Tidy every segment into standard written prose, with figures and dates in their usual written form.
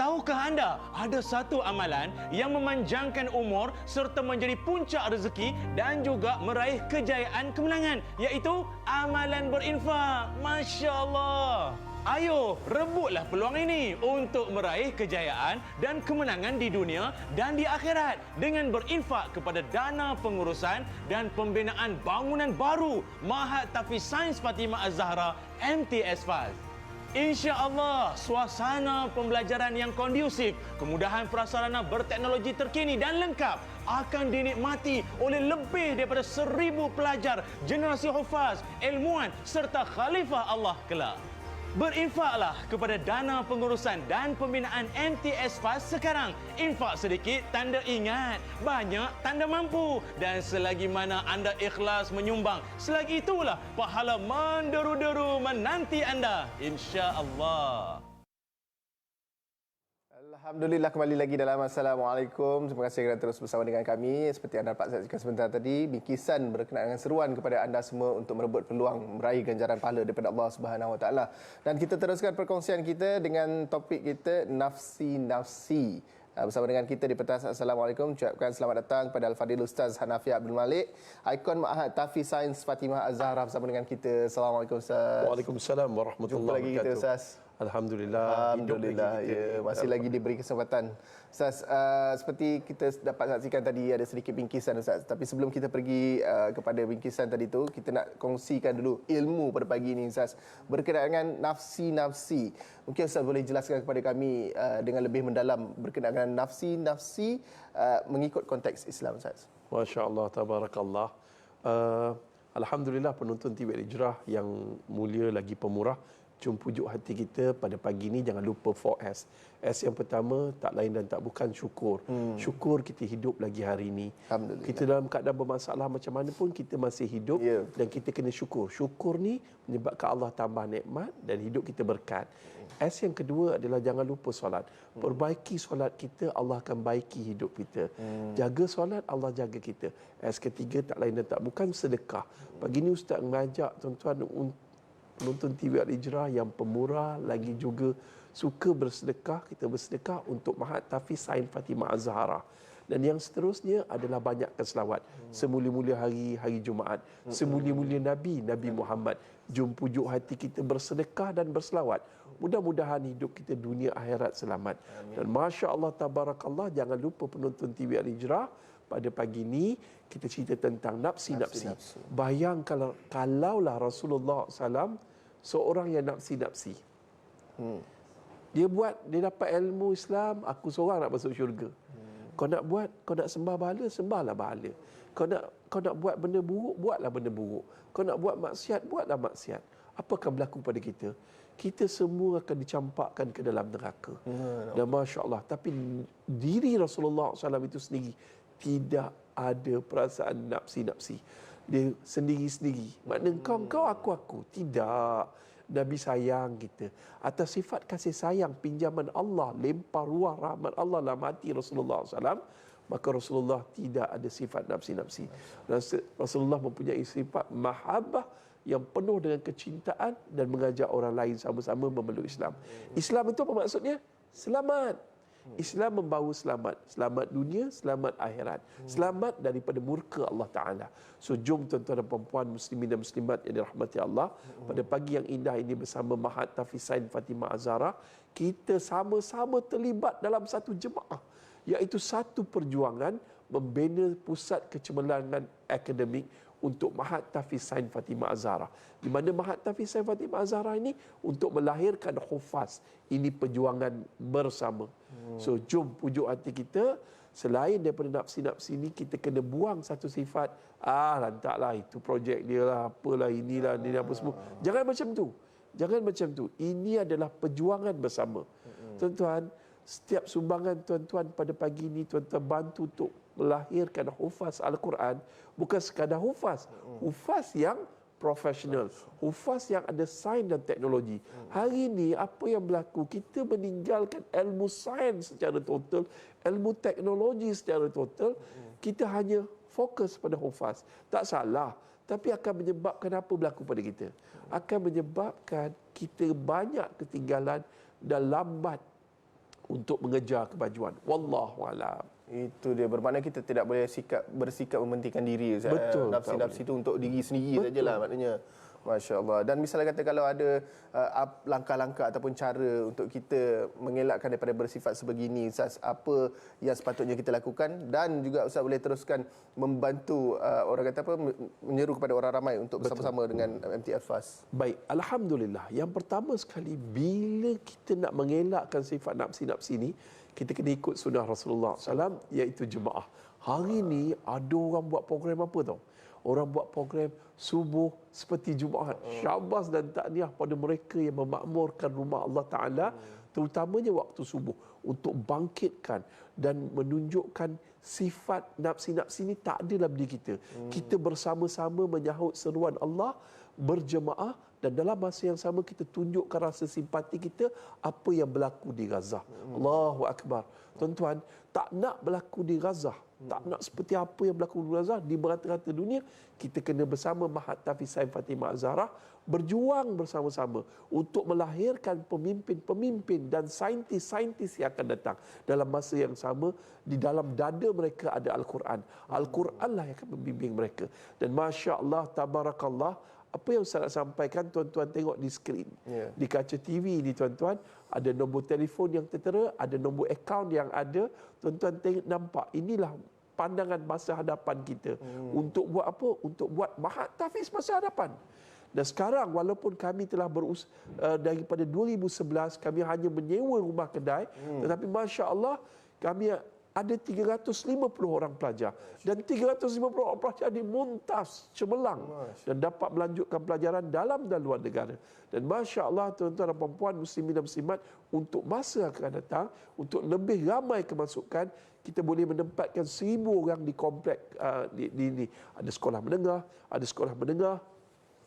Tahukah anda ada satu amalan yang memanjangkan umur serta menjadi puncak rezeki dan juga meraih kejayaan kemenangan, iaitu amalan berinfak. Masya Allah. Ayo, rebutlah peluang ini untuk meraih kejayaan dan kemenangan di dunia dan di akhirat dengan berinfak kepada dana pengurusan dan pembinaan bangunan baru Mahat Tahfiz Sains Fatimah Az-Zahra MTS FAZ. InsyaAllah, suasana pembelajaran yang kondusif, kemudahan prasarana berteknologi terkini dan lengkap akan dinikmati oleh lebih daripada 1,000 pelajar generasi hufaz, ilmuwan serta khalifah Allah kelak. Berinfaklah kepada dana pengurusan dan pembinaan MTS FAZ sekarang. Infak sedikit tanda ingat, banyak tanda mampu. Dan selagi mana anda ikhlas menyumbang, selagi itulah pahala menderu-deru menanti anda, insya-Allah. Alhamdulillah, kembali lagi dalam Assalamualaikum. Terima kasih kerana terus bersama dengan kami. Seperti anda dapat saksikan sebentar tadi, bingkisan berkenaan dengan seruan kepada anda semua untuk merebut peluang meraih ganjaran pahala daripada Allah Subhanahu Wa Taala. Dan kita teruskan perkongsian kita dengan topik kita nafsi-nafsi. Bersama dengan kita di petang. Assalamualaikum. Ucapkan selamat datang kepada Al-Fadhil Ustaz Hanafi Abdul Malik, ikon Mahat Tahfiz Sains Fatimah Az-Zahra bersama dengan kita. Assalamualaikum Ustaz. Waalaikumsalam warahmatullahi wabarakatuh. Jumpa lagi kita Ustaz. Alhamdulillah. Alhamdulillah, ya, masih lagi diberi kesempatan. Ustaz, seperti kita dapat saksikan tadi ada sedikit bingkisan Ustaz. Tapi sebelum kita pergi kepada bingkisan tadi tu, kita nak kongsikan dulu ilmu pada pagi ini Ustaz. Berkenaan dengan nafsi-nafsi. Mungkin Ustaz boleh jelaskan kepada kami dengan lebih mendalam berkenaan dengan nafsi-nafsi mengikut konteks Islam Ustaz. Masya-Allah, tabarakallah. Alhamdulillah, penonton TV Al-Hijrah yang mulia lagi pemurah. Cuma pujuk hati kita pada pagi ini, jangan lupa 4S. S yang pertama tak lain dan tak bukan syukur. Syukur kita hidup lagi hari ini. Kita dalam keadaan bermasalah macam mana pun kita masih hidup, dan kita kena syukur. Syukur ni menyebabkan Allah tambah nikmat dan hidup kita berkat. S yang kedua adalah jangan lupa solat. Perbaiki solat kita, Allah akan baiki hidup kita. Jaga solat, Allah jaga kita. S ketiga tak lain dan tak bukan sedekah. Pagi ni Ustaz mengajak tuan-tuan penonton TV Al-Hijrah yang pemurah lagi juga suka bersedekah, kita bersedekah untuk Mahat Tahfiz Sains Fatimah Az-Zahra. Dan yang seterusnya adalah banyakkan selawat. Semulia-mulia hari Jumaat, semulia-mulia Nabi Muhammad. Jom pujuk hati kita bersedekah dan berselawat. Mudah-mudahan hidup kita dunia akhirat selamat. Amin. Dan masya-Allah tabarakallah, jangan lupa penonton TV Al-Hijrah, pada pagi ini kita cerita tentang nafsi-nafsi. Bayangkan kalaulah Rasulullah SAW seorang yang nafsi-nafsi. Dia dapat ilmu Islam, aku seorang nak masuk syurga. Kau nak sembah bahala, sembahlah bahala. Kau nak buat benda buruk, buatlah benda buruk. Kau nak buat maksiat, buatlah maksiat. Apa akan berlaku pada kita? Kita semua akan dicampakkan ke dalam neraka. Dan masya-Allah, tapi diri Rasulullah SAW itu sendiri tidak ada perasaan nafsi-nafsi. Dia sendiri-sendiri. Maknanya kau, aku. Tidak. Nabi sayang kita. Atas sifat kasih sayang, pinjaman Allah, lempar ruah rahmat Allah dalam hati Rasulullah SAW, maka Rasulullah tidak ada sifat nafsi-nafsi. Rasulullah mempunyai sifat mahabbah yang penuh dengan kecintaan dan mengajak orang lain sama-sama memeluk Islam. Islam itu apa maksudnya? Selamat. Islam membawa selamat dunia, selamat akhirat, selamat daripada murka Allah Ta'ala. So jom tuan-tuan dan puan-puan, muslimin dan muslimat yang dirahmati Allah, pada pagi yang indah ini bersama Mahat Tahfiz Sains Fatimah Az-Zahra, kita sama-sama terlibat dalam satu jemaah, iaitu satu perjuangan membina pusat kecemerlangan akademik untuk Mahat Tahfiz Sains Fatimah Az-Zahra. Di mana Mahat Tahfiz Sains Fatimah Az-Zahra ini untuk melahirkan hufaz. Ini perjuangan bersama. So jom pujuk hati kita, selain daripada nafsi-nafsi ini, kita kena buang satu sifat, lantaklah itu projek dia lah, apalah inilah, ini apa semua. Jangan macam tu. Jangan macam tu. Ini adalah perjuangan bersama. Tuan-tuan, setiap sumbangan tuan-tuan pada pagi ini, tuan-tuan bantu untuk melahirkan hufaz Al-Quran. Bukan sekadar hufaz. Hufaz yang profesional. Hufaz yang ada sains dan teknologi. Hari ini apa yang berlaku? Kita meninggalkan ilmu sains secara total, ilmu teknologi secara total. Kita hanya fokus pada hufaz. Tak salah. Tapi akan menyebabkan apa berlaku pada kita? Akan menyebabkan kita banyak ketinggalan dan lambat untuk mengejar kemajuan. Wallahu a'lam. Itu dia, bermakna kita tidak boleh bersikap mementingkan diri, Ustaz. Betul, Nafsi-nafsi itu untuk diri sendiri sajalah maknanya. Masya Allah. Dan misalnya kata kalau ada langkah-langkah ataupun cara untuk kita mengelakkan daripada bersifat sebegini, Ustaz, apa yang sepatutnya kita lakukan? Dan juga Ustaz boleh teruskan membantu orang kata apa, menyeru kepada orang ramai untuk bersama-sama dengan MTR Fast. Baik, Alhamdulillah. Yang pertama sekali, bila kita nak mengelakkan sifat nafsi-nafsi ni, kita kena ikut sunnah Rasulullah SAW, iaitu jemaah. Hari ni ada orang buat program apa tau? Orang buat program subuh seperti Jumaat. Syabas dan tahniah pada mereka yang memakmurkan rumah Allah Ta'ala, terutamanya waktu subuh, untuk bangkitkan dan menunjukkan sifat nafsi-nafsi ini tak ada dalam diri kita. Kita bersama-sama menyahut seruan Allah, berjemaah, dan dalam masa yang sama kita tunjukkan rasa simpati kita apa yang berlaku di Gaza. Allahu Akbar. Tuan-tuan, tak nak berlaku di Gaza, tak nak seperti apa yang berlaku di Gaza di merata-rata dunia, kita kena bersama Mahat Tafiz Sain Fatimah Az-Zahra berjuang bersama-sama untuk melahirkan pemimpin-pemimpin dan saintis-saintis yang akan datang. Dalam masa yang sama, di dalam dada mereka ada Al-Quran. Al-Quran lah yang akan membimbing mereka. Dan Masya Allah, Tabarakallah, apa yang saya nak sampaikan, tuan-tuan tengok di skrin. Di kaca TV ni, tuan-tuan, ada nombor telefon yang tertera, ada nombor akaun yang ada. Tuan-tuan tengok, nampak, inilah pandangan masa hadapan kita. Untuk buat apa? Untuk buat Mahat Tafiz masa hadapan. Dan sekarang, walaupun kami telah daripada 2011, kami hanya menyewa rumah kedai, tetapi Masya Allah, kami ada 350 orang pelajar. Dan 350 orang pelajar ini muntas, cemerlang, dan dapat melanjutkan pelajaran dalam dan luar negara. Dan Masya Allah, tuan-tuan dan puan-puan, muslimin dan muslimat, untuk masa akan datang, untuk lebih ramai kemasukan, kita boleh menempatkan 1,000 orang di komplek ini. Ada sekolah menengah, ada sekolah menengah,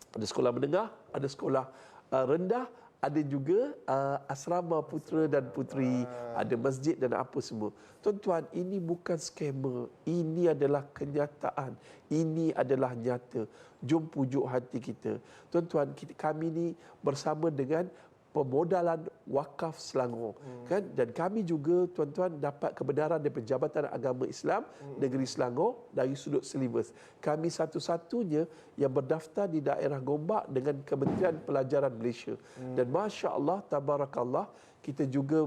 ada sekolah menengah, ada sekolah rendah, ada juga asrama putera dan puteri, ada masjid dan apa semua. Tuan-tuan, ini bukan skamer, ini adalah kenyataan, ini adalah nyata. Jom pujuk hati kita. Tuan-tuan, kami ni bersama dengan pemodalan wakaf Selangor, kan? Dan kami juga, tuan-tuan, dapat kebenaran daripada Jabatan Agama Islam Negeri Selangor dari sudut silibus. Kami satu-satunya yang berdaftar di daerah Gombak dengan Kementerian Pelajaran Malaysia. Dan Masya Allah, Tabarakallah, kita juga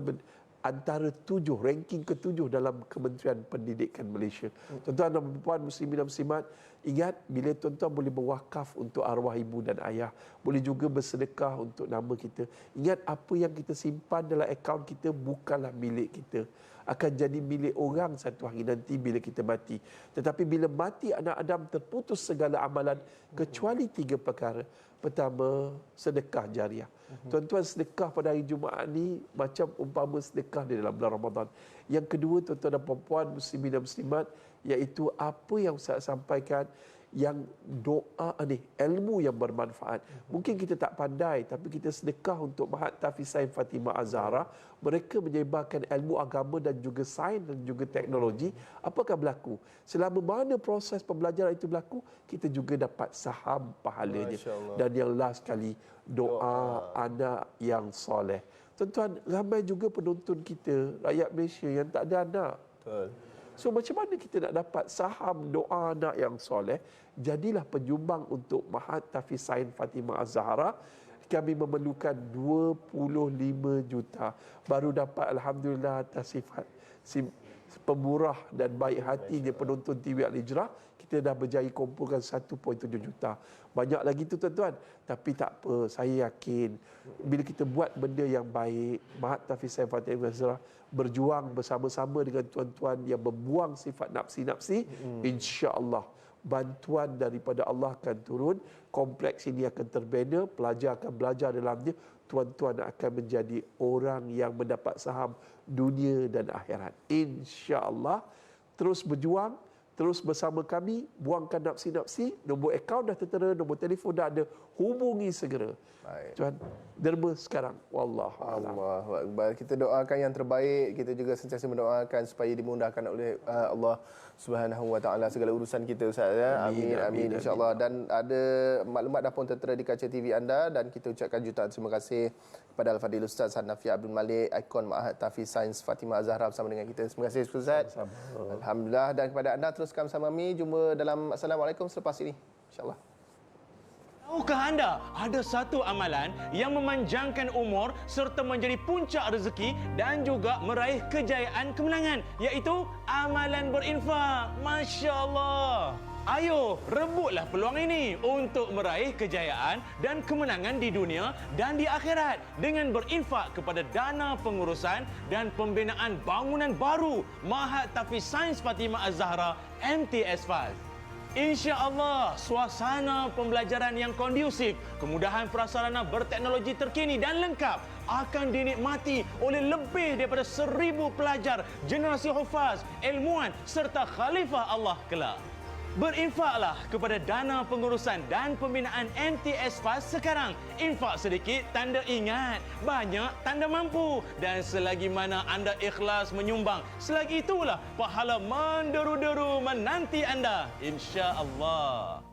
antara 7, ranking ke-7 dalam Kementerian Pendidikan Malaysia. Tuan-tuan dan puan muslimin dan muslimat, ingat, bila tuan-tuan boleh berwakaf untuk arwah ibu dan ayah, boleh juga bersedekah untuk nama kita. Ingat, apa yang kita simpan dalam akaun kita bukanlah milik kita. Akan jadi milik orang satu hari nanti bila kita mati. Tetapi bila mati anak Adam, terputus segala amalan kecuali 3 perkara. Pertama, sedekah jariah. Tuan-tuan, sedekah pada hari Jumaat ni macam umpama sedekah di dalam bulan Ramadan. Yang kedua, tuan-tuan dan puan-puan, muslimin dan muslimat, iaitu apa yang saya sampaikan, yang doa ni, ilmu yang bermanfaat. Mungkin kita tak pandai, tapi kita sedekah untuk Mahat Tafiz Sain Fatimah Az-Zahra. Mereka menyebarkan ilmu agama dan juga sains dan juga teknologi. Apakah berlaku? Selama mana proses pembelajaran itu berlaku, kita juga dapat saham pahalanya. Dan yang last sekali, doa anak yang soleh. Tuan-tuan, ramai juga penonton kita, rakyat Malaysia yang tak ada anak. Betul. So macam mana kita nak dapat saham doa anak yang soleh? Jadilah penyumbang untuk Mahat Tafiz Sain Fatimah Az-Zahra. Kami memerlukan 25 juta. Baru dapat, Alhamdulillah, atas sifat pemurah dan baik hatinya penonton TV Al-Hijrah, kita dah berjaya kumpulkan 1.7 juta. Banyak lagi tu, tuan-tuan. Tapi tak apa, saya yakin bila kita buat benda yang baik, Mahat Tafiz Sain Fatimah Az-Zahra berjuang bersama-sama dengan tuan-tuan yang membuang sifat nafsi-nafsi, insya-Allah bantuan daripada Allah akan turun, kompleks ini akan terbina, pelajar akan belajar dalamnya, tuan-tuan akan menjadi orang yang mendapat saham dunia dan akhirat. Insya-Allah, terus berjuang, terus bersama kami, buangkan nafsi-nafsi. Nombor akaun dah tertera, nombor telefon dah ada, hubungi segera. Baik. Tuan, derma sekarang. Wallahu a'lam. Allahu Akbar. Kita doakan yang terbaik. Kita juga sentiasa mendoakan supaya dimudahkan oleh Allah Subhanahu Wa Taala segala urusan kita, Ustaz, ya. Amin, amin, insya-Allah. Dan ada maklumat dah pun tertera di kaca TV anda, dan kita ucapkan jutaan terima kasih kepada Al-Fadhil Ustaz Hanafi Abdul Malik, ikon Ma'had Tahfiz Sains Fatimah Az-Zahra bersama dengan kita. Terima kasih Ustaz. Alhamdulillah. Dan kepada anda teruskan bersama kami. Jumpa dalam Assalamualaikum selepas ini, insya-Allah. Tahukah anda ada satu amalan yang memanjangkan umur serta menjadi puncak rezeki dan juga meraih kejayaan kemenangan, iaitu amalan berinfak. Masya Allah. Ayo, rebutlah peluang ini untuk meraih kejayaan dan kemenangan di dunia dan di akhirat dengan berinfak kepada dana pengurusan dan pembinaan bangunan baru Ma'had Tahfiz Sains Fatimah Az-Zahra MTS FAS. InsyaAllah, suasana pembelajaran yang kondusif, kemudahan prasarana berteknologi terkini dan lengkap akan dinikmati oleh lebih daripada 1,000 pelajar generasi hufaz, ilmuwan serta khalifah Allah kelak. Berinfaklah kepada dana pengurusan dan pembinaan MTS FAS sekarang. Infak sedikit tanda ingat, banyak tanda mampu. Dan selagi mana anda ikhlas menyumbang, selagi itulah pahala menderu-deru menanti anda, insya-Allah.